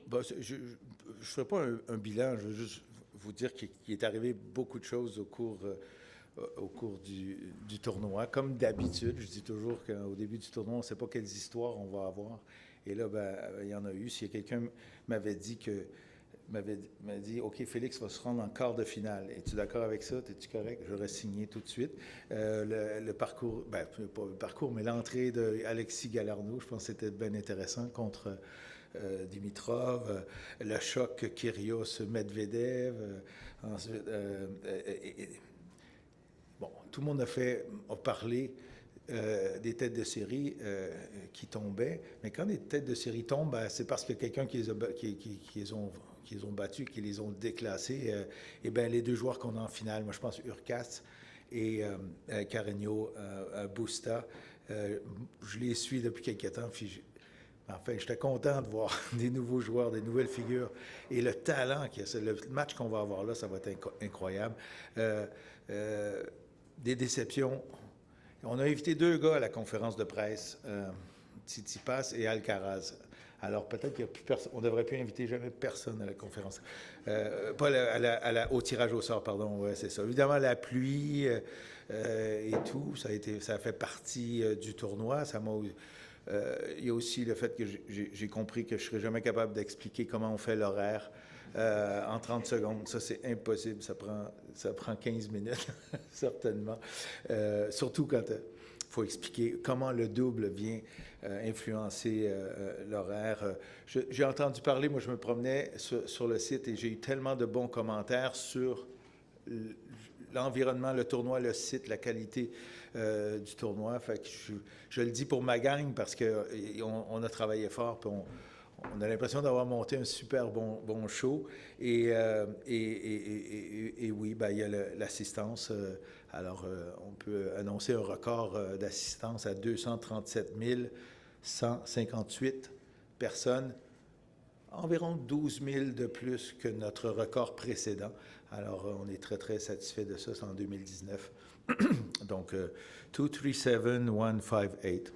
Bon, je ne ferai pas un bilan, je veux juste vous dire qu'il est arrivé beaucoup de choses au cours du tournoi. Comme d'habitude, je dis toujours qu'au début du tournoi, on ne sait pas quelles histoires on va avoir. Et là, ben, il y en a eu. Si quelqu'un m'avait dit que m'a dit, OK, Félix va se rendre en quart de finale. Es-tu d'accord avec ça? Es-tu correct? J'aurais signé tout de suite. Le parcours, ben, pas le parcours, mais l'entrée d'Alexis Galarneau, je pense que c'était bien intéressant contre Dimitrov. Le choc Kyrgios-Medvedev. Ensuite, bon, tout le monde a parlé des têtes de série qui tombaient, mais quand des têtes de série tombent, ben, c'est parce que quelqu'un qui les ont battus, qui les ont déclassés. Et bien, les deux joueurs qu'on a en finale, moi je pense Urquas et Carreño Busta, je les suis depuis quelques temps, puis enfin, j'étais content de voir des nouveaux joueurs, des nouvelles figures. Et le talent qu'il y a, le match qu'on va avoir là, ça va être incroyable. Des déceptions. On a invité deux gars à la conférence de presse, Tsitsipas et Alcaraz. Alors peut-être qu'il n'y a plus personne. On ne devrait plus inviter jamais personne à la conférence. Pas au tirage au sort, pardon. Ouais, c'est ça. Évidemment, la pluie et tout, ça a fait partie du tournoi. Il y a aussi le fait que j'ai compris que je ne serais jamais capable d'expliquer comment on fait l'horaire en 30 secondes. Ça, c'est impossible. Ça prend 15 minutes, certainement. Surtout quand il faut expliquer comment le double vient influencer l'horaire. J'ai entendu parler, moi je me promenais sur le site et j'ai eu tellement de bons commentaires sur l'environnement, le tournoi, le site, la qualité du tournoi. Fait que je le dis pour ma gang parce qu'on a travaillé fort, puis on a l'impression d'avoir monté un super bon show. Et oui, ben, il y a l'assistance. Alors, on peut annoncer un record d'assistance à 237 158 personnes, environ 12 000 de plus que notre record précédent. Alors, on est très, très satisfait de ça. C'est en 2019. Donc, 237-158.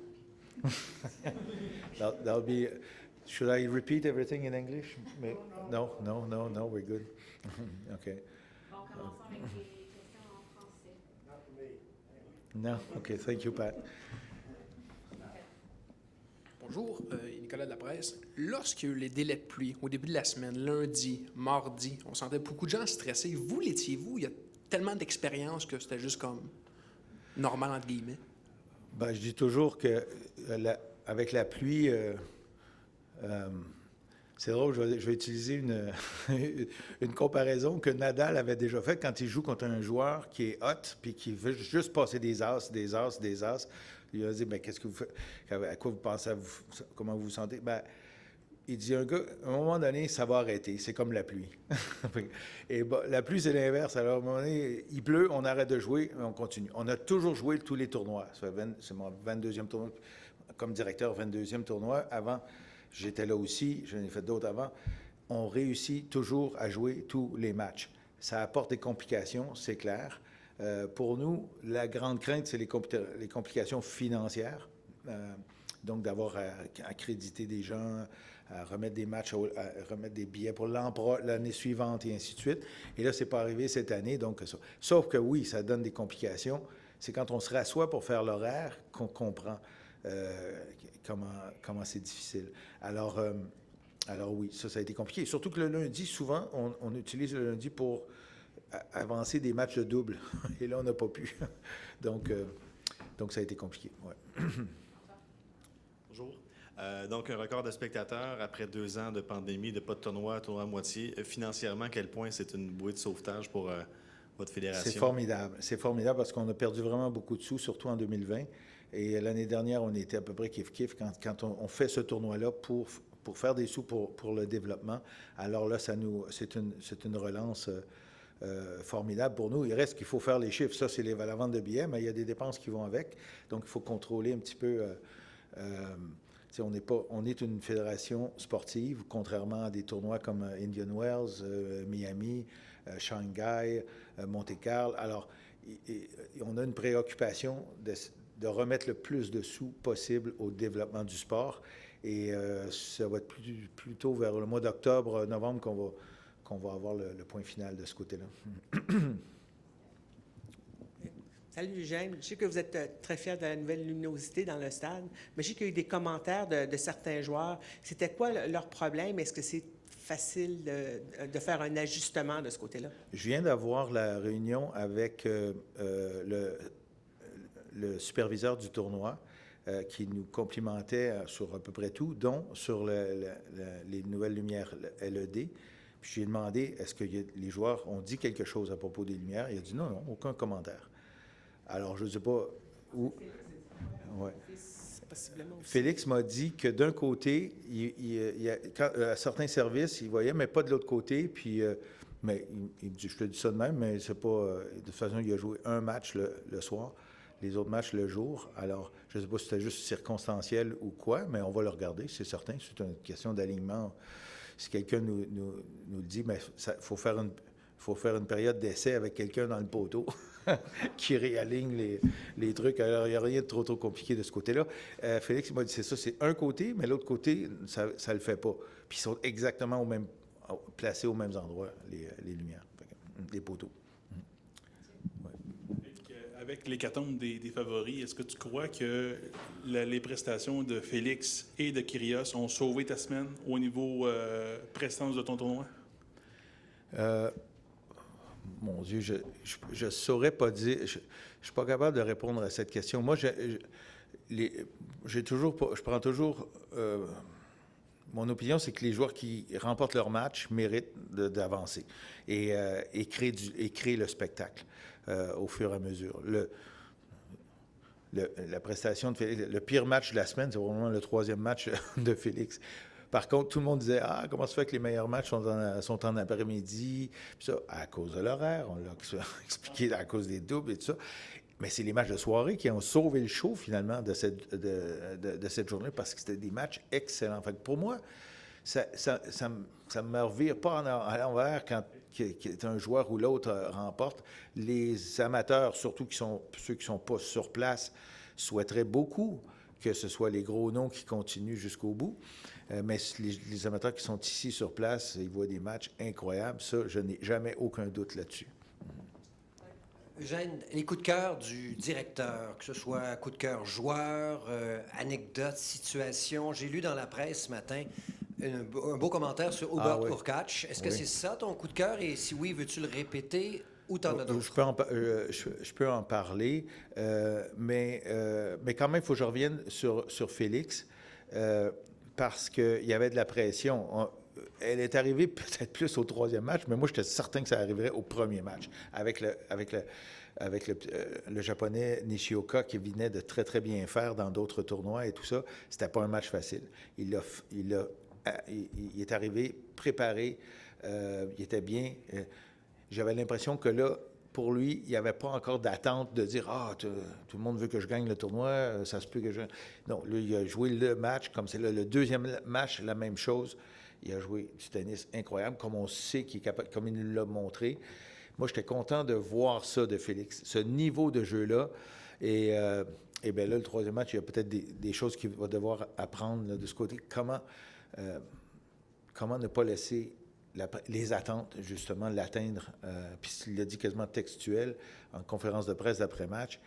That'll be... Should I repeat everything in English? No, we're good. OK. On commence avec les questions en français. No, OK, thank you, Pat. Bonjour, Nicolas de la Presse. Lorsqu'il y a eu les délais de pluie au début de la semaine, lundi, mardi, on sentait beaucoup de gens stressés. Vous l'étiez-vous? Il y a tellement d'expérience que c'était juste comme normal, entre guillemets. Ben, je dis toujours que avec la pluie, c'est drôle, je vais utiliser une comparaison que Nadal avait déjà faite quand il joue contre un joueur qui est hot puis qui veut juste passer des as. Il a dit, ben, qu'est-ce que vous faites? À quoi vous pensez? Comment vous vous sentez? Ben, il dit, un gars, à un moment donné, ça va arrêter. C'est comme la pluie. Et ben, la pluie, c'est l'inverse. Alors, à un moment donné, il pleut, on arrête de jouer, on continue. On a toujours joué tous les tournois. C'est mon 22e tournoi. Comme directeur, 22e tournoi. Avant, j'étais là aussi. J'en ai fait d'autres avant. On réussit toujours à jouer tous les matchs. Ça apporte des complications, c'est clair. Pour nous, la grande crainte, c'est les complications financières. Donc, d'avoir à accréditer des gens, à remettre des matchs, à remettre des billets pour l'année suivante et ainsi de suite. Et là, c'est pas arrivé cette année, donc ça. Sauf que oui, ça donne des complications. C'est quand on se rassoit pour faire l'horaire qu'on comprend comment c'est difficile. Alors oui, ça a été compliqué. Surtout que le lundi, souvent, on utilise le lundi pour avancer des matchs de double. Et là, on n'a pas pu. Donc, ça a été compliqué. Ouais. Bonjour. Donc, un record de spectateurs après 2 ans de pandémie, de pas de tournoi à moitié. Financièrement, à quel point c'est une bouée de sauvetage pour votre fédération? C'est formidable. C'est formidable parce qu'on a perdu vraiment beaucoup de sous, surtout en 2020. Et l'année dernière, on était à peu près kiff-kiff quand on fait ce tournoi-là pour faire des sous pour le développement. Alors là, c'est une relance formidable pour nous. Il reste qu'il faut faire les chiffres. Ça, c'est la vente de billets, mais il y a des dépenses qui vont avec. Donc, il faut contrôler un petit peu. On est une fédération sportive, contrairement à des tournois comme Indian Wells, Miami, Shanghai, Monte-Carlo. Alors, on a une préoccupation de remettre le plus de sous possible au développement du sport. Et ça va être plutôt vers le mois d'octobre, novembre qu'on va avoir le point final de ce côté-là. Salut Eugène, je sais que vous êtes très fier de la nouvelle luminosité dans le stade, mais je sais qu'il y a eu des commentaires de certains joueurs. C'était quoi leur problème? Est-ce que c'est facile de faire un ajustement de ce côté-là? Je viens d'avoir la réunion avec le superviseur du tournoi qui nous complimentait sur à peu près tout, dont sur les nouvelles lumières LED. Puis je lui ai demandé, est-ce que les joueurs ont dit quelque chose à propos des lumières? Il a dit non, aucun commentaire. Alors, je ne sais pas où... Ouais. Félix m'a dit que d'un côté, à certains services, il voyait, mais pas de l'autre côté. Puis, mais il me dit, je te dis ça de même, mais c'est pas... de toute façon, il a joué un match le soir, les autres matchs le jour. Alors, je ne sais pas si c'était juste circonstanciel ou quoi, mais on va le regarder, c'est certain. C'est une question d'alignement. Si quelqu'un nous le dit, mais il faut faire une période d'essai avec quelqu'un dans le poteau qui réaligne les trucs. Alors, il n'y a rien de trop compliqué de ce côté-là. Félix m'a dit, c'est ça, c'est un côté, mais l'autre côté, ça ne le fait pas. Puis ils sont exactement placés aux mêmes endroits, les lumières, les poteaux. Avec l'hécatombe des favoris, est-ce que tu crois que les prestations de Félix et de Kyrgios ont sauvé ta semaine au niveau prestance de ton tournoi? Mon Dieu, je saurais pas dire. Je suis pas capable de répondre à cette question. Moi, je prends toujours. Mon opinion, c'est que les joueurs qui remportent leur match méritent d'avancer et créer le spectacle au fur et à mesure. La prestation de Félix, le pire match de la semaine, c'est vraiment le troisième match de Félix. Par contre, tout le monde disait « Ah, comment ça fait que les meilleurs matchs sont en après-midi? » Puis ça, à cause de l'horaire, on l'a expliqué à cause des doubles et tout ça. Mais c'est les matchs de soirée qui ont sauvé le show, finalement, de cette journée, parce que c'était des matchs excellents. Fait que pour moi, ça me revire pas à l'envers quand un joueur ou l'autre remporte. Les amateurs, surtout ceux qui ne sont pas sur place, souhaiteraient beaucoup que ce soit les gros noms qui continuent jusqu'au bout. Mais les amateurs qui sont ici sur place, ils voient des matchs incroyables. Ça, je n'ai jamais aucun doute là-dessus. Eugène, les coups de cœur du directeur, que ce soit coup de cœur joueur, anecdote, situation. J'ai lu dans la presse ce matin un beau commentaire sur Hubert Hurkacz. Est-ce que c'est ça ton coup de cœur? Et si oui, veux-tu le répéter ou t'en as d'autres? Je peux en parler, mais quand même, il faut que je revienne sur Félix. Parce qu'il y avait de la pression. Elle est arrivée peut-être plus au troisième match, mais moi, j'étais certain que ça arriverait au premier match, avec le Japonais Nishioka qui venait de très, très bien faire dans d'autres tournois et tout ça. C'était pas un match facile. Il est arrivé préparé, il était bien. J'avais l'impression que là, pour lui, il n'y avait pas encore d'attente de dire « Ah, tout le monde veut que je gagne le tournoi, ça se peut que je... » Non, lui, il a joué le match, comme c'est le deuxième match, la même chose. Il a joué du tennis incroyable, comme on sait qu'il est capable, comme il nous l'a montré. Moi, j'étais content de voir ça de Félix, ce niveau de jeu-là. Et bien là, le troisième match, il y a peut-être des choses qu'il va devoir apprendre là, de ce côté. Comment ne pas laisser les attentes, justement, l'atteindre. Puis il l'a dit quasiment textuel en conférence de presse d'après-match.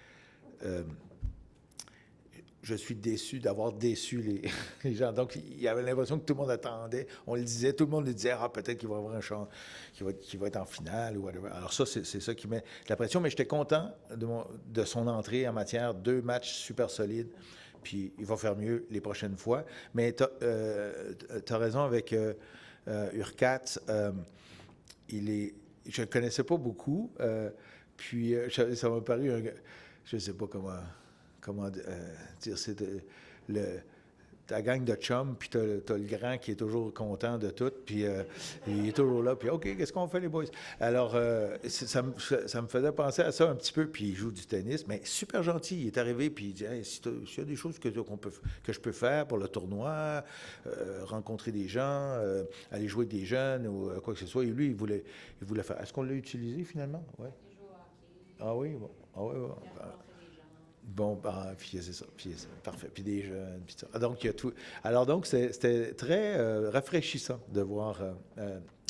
Je suis déçu d'avoir déçu les gens. Donc, il y avait l'impression que tout le monde attendait. On le disait, tout le monde le disait, ah, peut-être qu'il va avoir un chant, qu'il va être en finale ou whatever. Alors ça, c'est ça qui met la pression. Mais j'étais content de son entrée en matière. 2 matchs super solides. Puis il va faire mieux les prochaines fois. Mais tu as raison avec... Hurkacz, je ne le connaissais pas beaucoup, puis ça m'a paru, je ne sais pas comment dire, c'est ta gang de chums, puis tu as le grand qui est toujours content de tout, puis il est toujours là, puis OK, qu'est-ce qu'on fait les boys? Alors, ça me faisait penser à ça un petit peu, puis il joue du tennis, mais super gentil, il est arrivé, puis il dit hey, s'il y a des choses que je peux faire pour le tournoi, rencontrer des gens, aller jouer avec des jeunes ou quoi que ce soit, et lui, il voulait faire. Est-ce qu'on l'a utilisé finalement? Oui. Il joue au hockey. Ah oui? Bon. Ah oui, bon. Bon, ben, puis c'est ça, puis c'est parfait, puis des jeunes, puis ça. Donc, il y a tout. Alors, donc, c'était très rafraîchissant de voir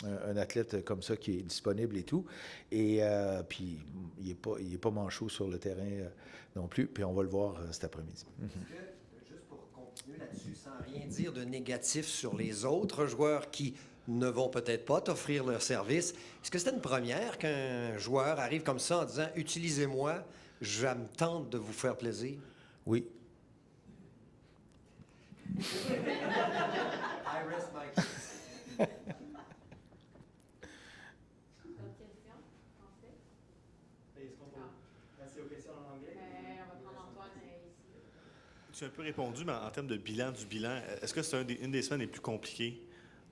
un athlète comme ça qui est disponible et tout. Et puis, il est pas manchot sur le terrain non plus, puis on va le voir cet après-midi. Est-ce que, juste pour continuer là-dessus, sans rien dire de négatif sur les autres joueurs qui ne vont peut-être pas t'offrir leur service, est-ce que c'était une première qu'un joueur arrive comme ça en disant « Utilisez-moi, je me tente de vous faire plaisir ». Oui. I rest my case. D'autres questions? Français? Est-ce qu'on peut passer aux questions en anglais? On va prendre Antoine ici. Tu as un peu répondu, mais en termes de bilan du bilan, est-ce que c'est une des semaines les plus compliquées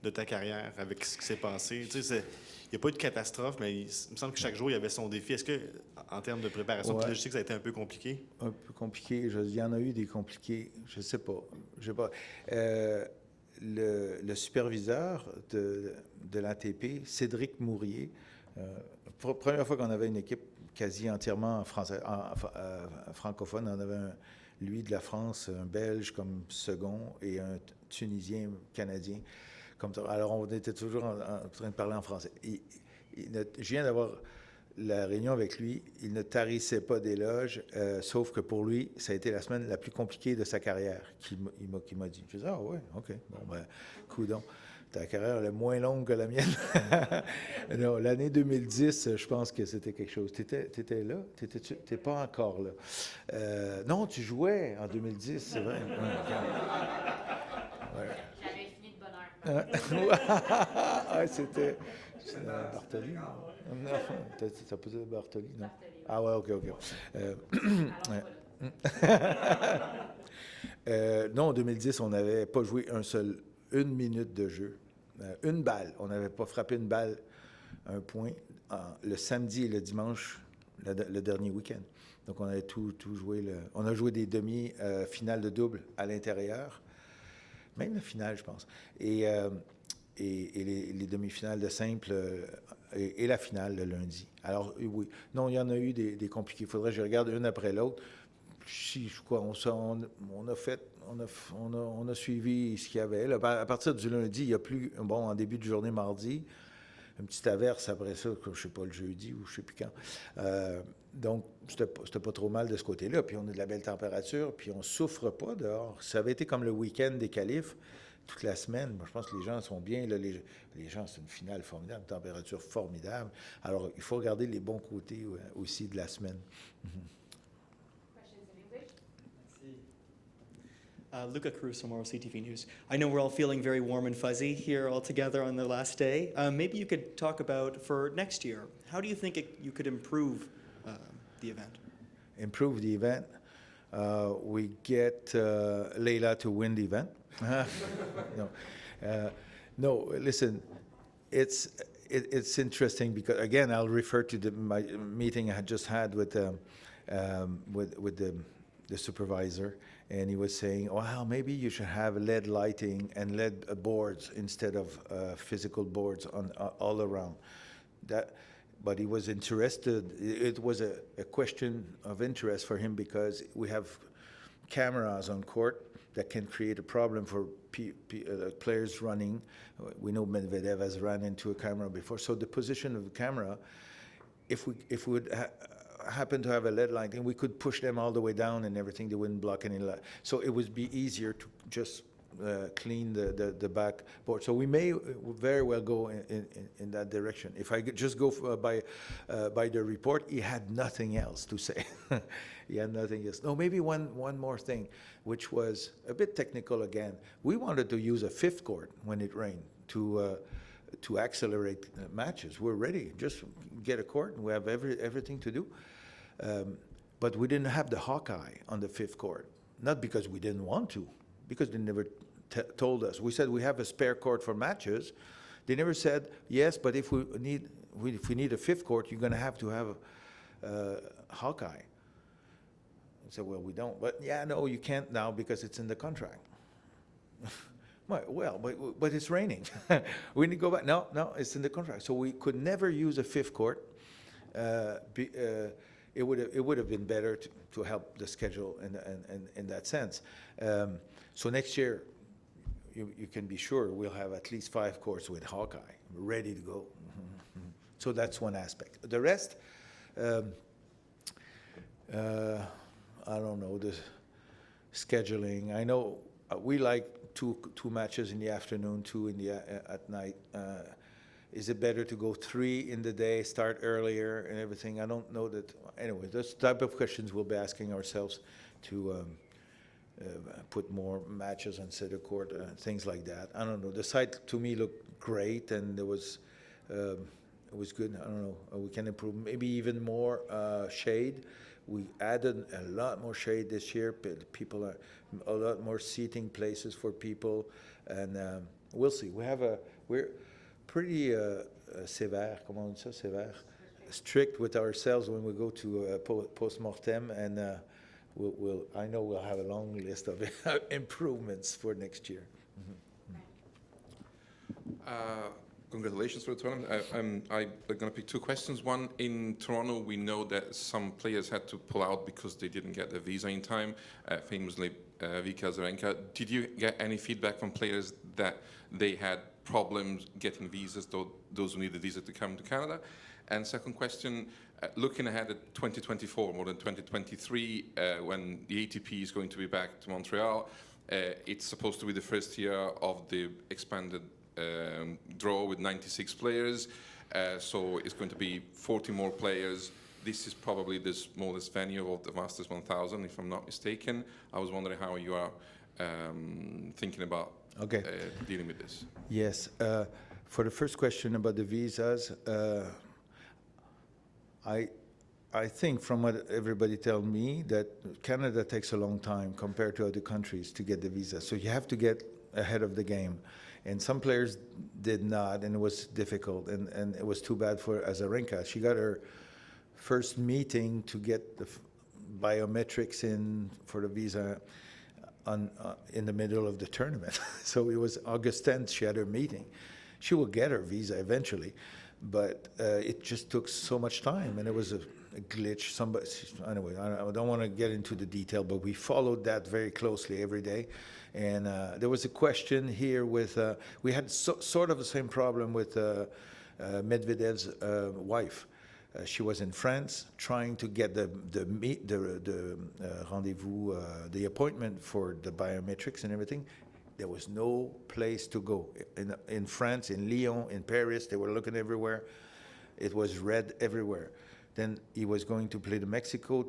de ta carrière avec ce qui s'est passé? Tu sais, il n'y a pas eu de catastrophe, mais il me semble que chaque jour, il y avait son défi. Est-ce que, en termes de préparation Ouais. logistique, ça a été un peu compliqué? Un peu compliqué. Il y en a eu des compliqués. Je sais pas. Je sais pas. Le superviseur de l'ATP, Cédric Mourier, première fois qu'on avait une équipe quasi entièrement francophone, on avait lui de la France, un Belge comme second et un Tunisien, Canadien. Comme ça. Alors, on était toujours en train de parler en français. Je viens d'avoir la réunion avec lui. Il ne tarissait pas d'éloges, sauf que pour lui, ça a été la semaine la plus compliquée de sa carrière, qu'il m'a dit. Je dis, ah ouais, OK. Bon, ben, coudonc. Ta carrière elle est moins longue que la mienne. Non, l'année 2010, je pense que c'était quelque chose. T'étais là? T'es pas encore là. Non, tu jouais en 2010, c'est vrai. Ouais. J'avais fini de bonne heure. Ah, c'était Bartoli. Non, t'as posé Bartoli, non? Bartoli, oui. Ah ouais, OK. Alors, Non, en 2010, on n'avait pas joué une minute de jeu. Une balle. On n'avait pas frappé une balle, un point, le samedi et le dimanche, le dernier week-end. Donc, on avait tout joué. On a joué des demi-finales de double à l'intérieur. Même la finale, je pense. Et les demi-finales de simple et la finale le lundi. Alors, oui. Non, il y en a eu des compliqués. Il faudrait que je regarde une après l'autre. On a suivi ce qu'il y avait. Là, à partir du lundi, il n'y a plus, bon, en début de journée mardi, une petite averse après ça, je ne sais pas, le jeudi ou je ne sais plus quand. Donc, c'était pas trop mal de ce côté-là. Puis on a de la belle température, puis on ne souffre pas dehors. Ça avait été comme le week-end des qualifs, toute la semaine. Moi, je pense que les gens sont bien. Là, les gens, c'est une finale formidable, une température formidable. Alors, il faut regarder les bons côtés aussi de la semaine. questions in English? Luca Cruz from ROC-TV News. I know we're all feeling very warm and fuzzy here all together on the last day. Maybe you could talk about, for next year, how do you think you could improve the event? Improve the event. We get Leila to win the event. No, listen, it's interesting because, again, I'll refer to my meeting I had just had with the supervisor, and he was saying, well, maybe you should have LED lighting and LED boards instead of physical boards all around. But he was interested. It was a question of interest for him because we have cameras on court that can create a problem for players running. We know Medvedev has run into a camera before. So the position of the camera, if we would happen to have a LED lighting, we could push them all the way down and everything. They wouldn't block any light. So it would be easier to just clean the backboard. So we may very well go in that direction. If I could just go by the report, he had nothing else to say. He had nothing else. No, maybe one more thing, which was a bit technical again. We wanted to use a fifth court when it rained to accelerate matches. We're ready. Just get a court, and we have everything to do. But we didn't have the Hawkeye on the fifth court. Not because we didn't want to, because they never told us. We said we have a spare court for matches. They never said, yes, but if we need a fifth court, you're going to have Hawkeye. I said, well, we don't. But yeah, no, you can't now because it's in the contract. Well, but it's raining. We need to go back. No, it's in the contract. So we could never use a fifth court. it would have been better to help the schedule in that sense. So next year, you can be sure we'll have at least 5 courts with Hawkeye ready to go. So that's one aspect. The rest, I don't know, the scheduling. I know we like two matches in the afternoon, 2 in the at night. Is it better to go 3 in the day, start earlier and everything? I don't know that. Anyway, those type of questions we'll be asking ourselves to put more matches on center court, things like that. I don't know. The site to me looked great, and it was good. I don't know. We can improve maybe even more shade. We added a lot more shade this year. People are a lot more seating places for people, and we'll see. We're pretty sévère, comment on dit ça, sévère, strict with ourselves when we go to post-mortem, and I know we'll have a long list of improvements for next year. Congratulations for the tournament. I'm going to pick 2 questions. One, in Toronto, we know that some players had to pull out because they didn't get their visa in time, famously Vika Azarenka. Did you get any feedback from players that they had problems getting visas, those who need the visa to come to Canada? And second question, looking ahead at 2024 more than 2023, when the ATP is going to be back to Montreal, it's supposed to be the first year of the expanded draw with 96 players, so it's going to be 40 more players. This is probably the smallest venue of the Masters 1000, if I'm not mistaken. I was wondering how you are thinking about dealing with this. Yes. For the first question about the visas, I think from what everybody tells me that Canada takes a long time compared to other countries to get the visa. So you have to get ahead of the game. And some players did not, and it was difficult, and it was too bad for Azarenka. She got her first meeting to get the biometrics in for the visa in the middle of the tournament. So it was August 10th, she had her meeting. She will get her visa eventually, but it just took so much time, and it was a glitch. Anyway, I don't want to get into the detail, but we followed that very closely every day. And there was a question here with, we had sort of the same problem with Medvedev's wife. She was in France trying to get the rendezvous, the appointment for the biometrics and everything. There was no place to go. In France, in Lyon, in Paris, they were looking everywhere. It was red everywhere. Then he was going to play the Mexico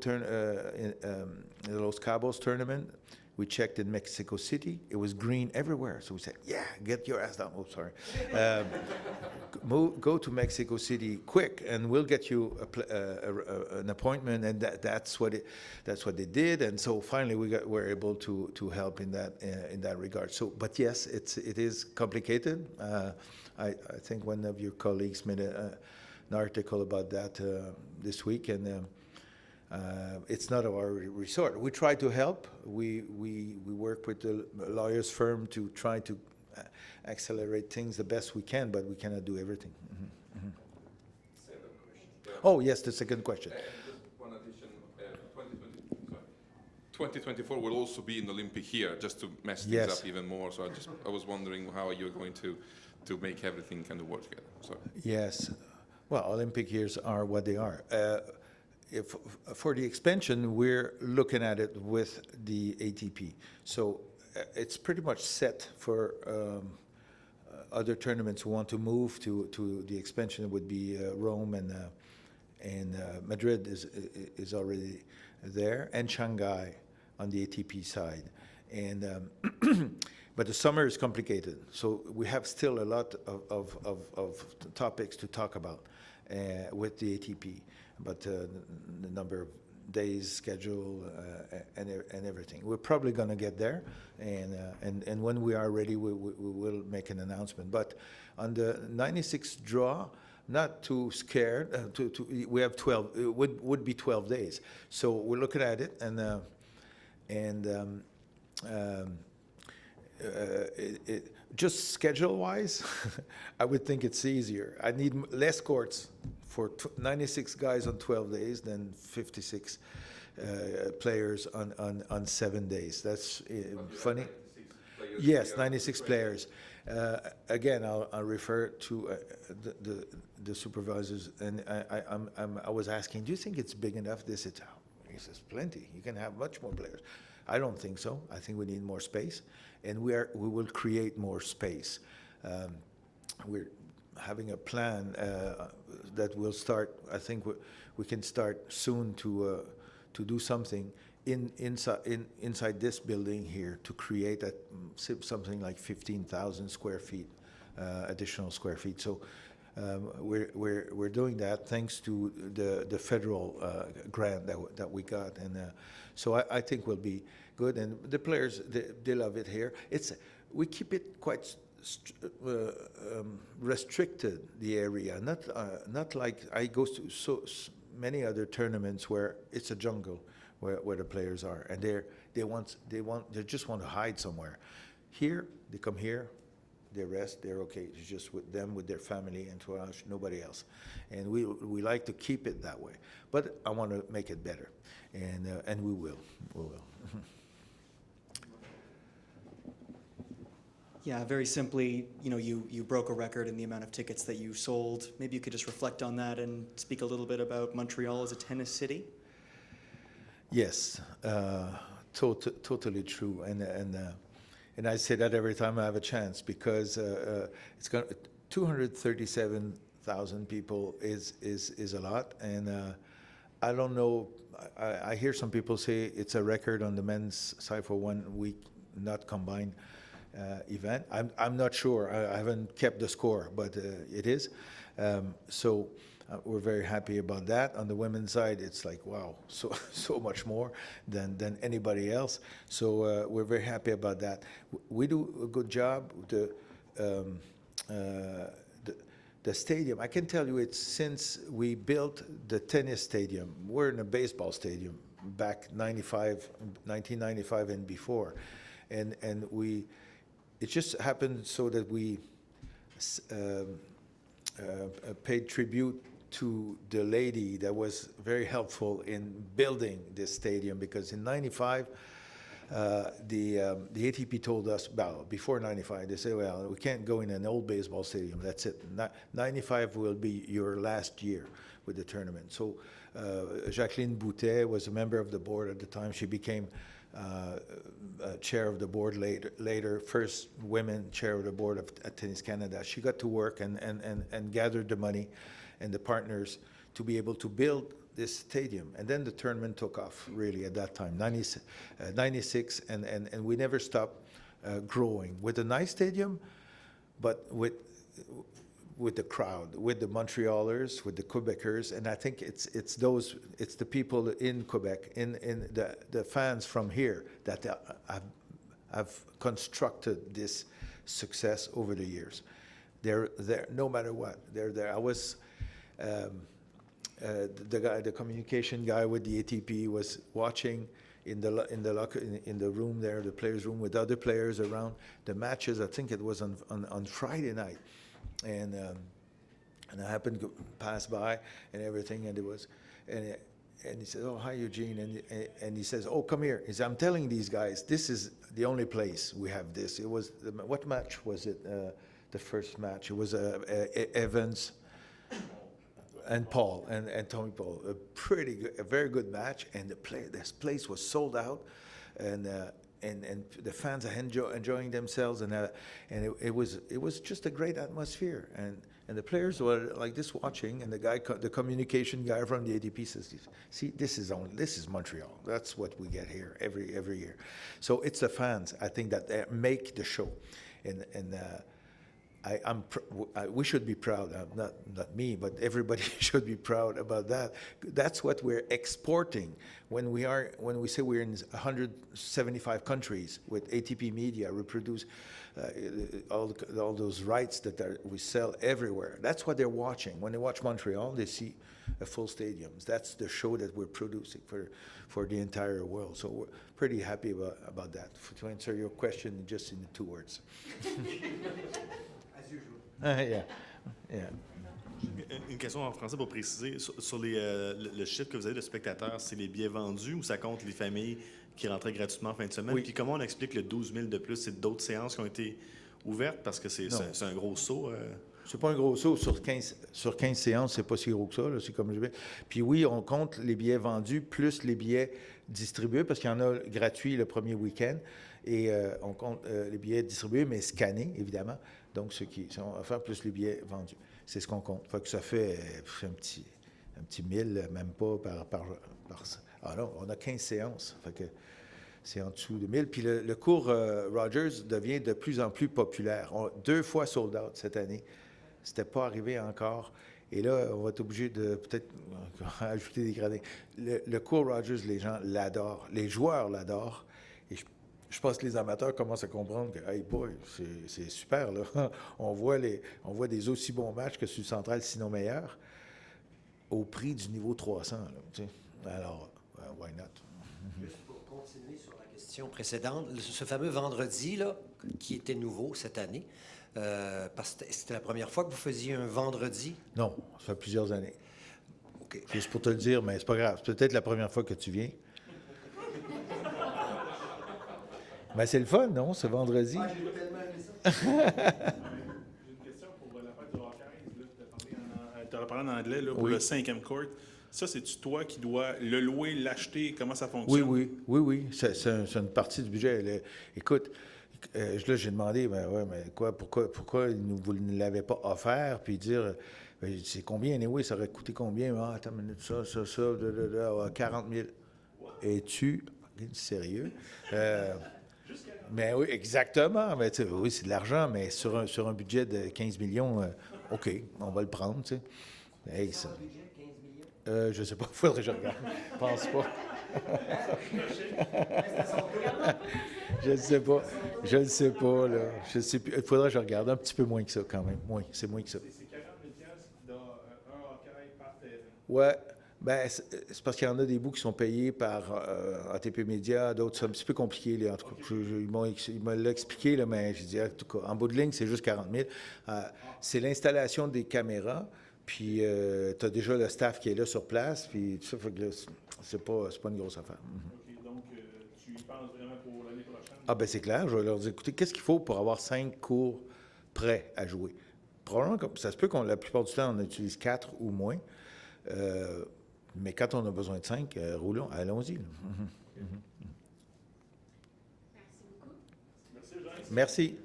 Los Cabos tournament. We checked in Mexico City. It was green everywhere. So we said, yeah, get your ass down. Oh, sorry. Go to Mexico City quick, and we'll get you an appointment. And that's what they did. And so finally we were able to help in that regard. So, but yes, it is complicated. I think one of your colleagues made an article about that this week, and it's not our resort. We try to help. We work with the lawyers firm to try to accelerate things the best we can, but we cannot do everything. Mm-hmm. Oh yes, the second question. Just one addition. 2024 will also be an Olympic year, just to mess things up even more. So I was wondering how you're going to make everything kind of work together. Sorry. Yes. Well, Olympic years are what they are. For the expansion, we're looking at it with the ATP. So it's pretty much set for other tournaments who want to move to the expansion. It would be Rome and Madrid is already there, and Shanghai on the ATP side. And but the summer is complicated, so we have still a lot of topics to talk about with the ATP. But the number of days, schedule, and everything. We're probably going to get there, and when we are ready, we will make an announcement. But on the 96 draw, not too scared. We have 12. It would be 12 days. So we're looking at it, and just schedule-wise, I would think it's easier. I need less courts for 96 guys on 12 days than 56 players on 7 days. That's funny. Yes, 96 players. Again, I'll refer to the supervisors, and I was asking, do you think it's big enough? He says, plenty. You can have much more players. I don't think so. I think we need more space, and we will create more space. We're having a plan that will start. I think we can start soon to do something inside this building here to create something like 15,000 square feet, additional square feet. So we're doing that thanks to the federal grant that we got, and so I think we'll be good. And the players they love it here. We keep it quite restricted, the area, not like I go to so many other tournaments where it's a jungle where the players are, and they just want to hide somewhere. Here they come here, they rest, they're okay. It's just with them, with their family, entourage, nobody else. And we like to keep it that way. But I want to make it better, and we will. Yeah, very simply, you broke a record in the amount of tickets that you sold. Maybe you could just reflect on that and speak a little bit about Montreal as a tennis city. Yes, totally true, and I say that every time I have a chance, because it's going 237,000 people is a lot, and I don't know. I hear some people say it's a record on the men's side for 1 week, not combined event. I'm not sure. I haven't kept the score, but it is. So we're very happy about that. On the women's side, it's like, wow, so much more than anybody else. So we're very happy about that. We do a good job. The stadium, I can tell you, it's since we built the tennis stadium. We're in a baseball stadium back 1995 and before, and it just happened so that we paid tribute to the lady that was very helpful in building this stadium, because in 95, the ATP told us, well, before 95, they said, well, we can't go in an old baseball stadium, that's it. 95 will be your last year with the tournament. So Jacqueline Boutet was a member of the board at the time. She became chair of the board later, first women chair of the board at Tennis Canada. She got to work and gathered the money and the partners to be able to build this stadium. And then the tournament took off, really, at that time, 96, and we never stopped growing. With a nice stadium, but with the crowd, with the Montrealers, with the Quebecers, and I think it's the people in Quebec, in the fans from here that have constructed this success over the years. They're there no matter what. They're there. I was the communication guy with the ATP was watching in the room there, the players' room, with other players around the matches. I think it was on Friday night, and I happened to pass by and everything, and and he said, "Oh, hi, Eugene," and he says, "Oh, come here." He said, "I'm telling these guys, this is the only place we have this." It was what match was it? The first match. It was Evans and Paul and Tommy Paul. A very good match, and this place was sold out, and the fans are enjoying themselves, and it was just a great atmosphere, and the players were like this watching, and the communication guy from the ATP says, "See, this is Montreal. That's what we get here every year." So it's the fans, I think, that make the show, and we should be proud. Not me, but everybody should be proud about that. That's what we're exporting. When we say we're in 175 countries with ATP Media, reproduce all those rights we sell everywhere. That's what they're watching. When they watch Montreal, they see a full stadium. That's the show that we're producing for the entire world. So we're pretty happy about that. To answer your question just in 2 words. Yeah. Une question en français pour préciser. Sur le chiffre que vous avez de spectateurs, c'est les billets vendus ou ça compte les familles qui rentraient gratuitement en fin de semaine? Oui. Puis comment on explique le 12 000 de plus? C'est d'autres séances qui ont été ouvertes parce que c'est un gros saut? C'est pas un gros saut. Sur 15 séances, c'est pas si gros que ça. Là, c'est comme je vais. Puis oui, on compte les billets vendus plus les billets distribués parce qu'il y en a gratuits le premier week-end. Et on compte les billets distribués, mais scannés, évidemment. Donc, ceux qui sont offerts plus les billets vendus. C'est ce qu'on compte. Fait que ça fait un petit 1000, même pas par... Ah non, on a 15 séances. Fait que c'est en dessous de 1000. Puis le cours Rogers devient de plus en plus populaire. 2 fois sold out cette année. C'était pas arrivé encore. Et là, on va être obligé de peut-être ajouter des gradins. Le cours Rogers, les gens l'adorent. Les joueurs l'adorent. Et je pense que les amateurs commencent à comprendre que, hey boy, c'est super, là. On voit des aussi bons matchs que sur le Central, sinon meilleurs, au prix du niveau 300, là, tu sais. Alors, why not? Juste pour continuer sur la question précédente, ce fameux vendredi, là, qui était nouveau cette année, parce que c'était la première fois que vous faisiez un vendredi? Non, ça fait plusieurs années. OK. Juste pour te le dire, mais c'est pas grave. C'est peut-être la première fois que tu viens. Mais c'est le fun, non, ce vendredi? J'ai une question pour la fête du Hawkeyes. Tu as parlé en anglais là, pour Oui. le 5e court. Ça, c'est-tu toi qui dois le louer, l'acheter? Comment ça fonctionne? Oui. C'est une partie du budget. Écoute, là, j'ai demandé, mais pourquoi vous ne l'avez pas offert? Puis dire, c'est combien? Oui, ça aurait coûté combien? Ah, attends une minute, ça, 40 000. Es-tu sérieux? Mais oui, exactement. Mais, oui, c'est de l'argent, mais sur un budget de 15 millions, OK, on va le prendre, tu sais. Hey, ça... je ne sais pas, il faudrait que je regarde. Je pense pas. Je ne sais pas, là. Je sais plus. Il faudrait que je regarde un petit peu moins que ça, quand même. Oui, c'est moins que ça. C'est 40 000 dans un Hawkeye par terrain. Ouais. Ben, c'est parce qu'il y en a des bouts qui sont payés par ATP Media, d'autres, c'est un petit peu compliqué. Là, en tout cas, il m'a expliqué, là, mais j'ai dit, en tout cas, en bout de ligne, c'est juste 40 000. C'est l'installation des caméras, puis tu as déjà le staff qui est là sur place, puis tout ça, fait que là, c'est pas une grosse affaire. OK, donc tu y penses vraiment pour l'année prochaine? Ah ben c'est clair, je vais leur dire, écoutez, qu'est-ce qu'il faut pour avoir 5 cours prêts à jouer? Probablement, ça se peut qu'on, la plupart du temps, on utilise 4 ou moins. Mais quand on a besoin de 5, roulons, allons-y. Merci beaucoup. Merci.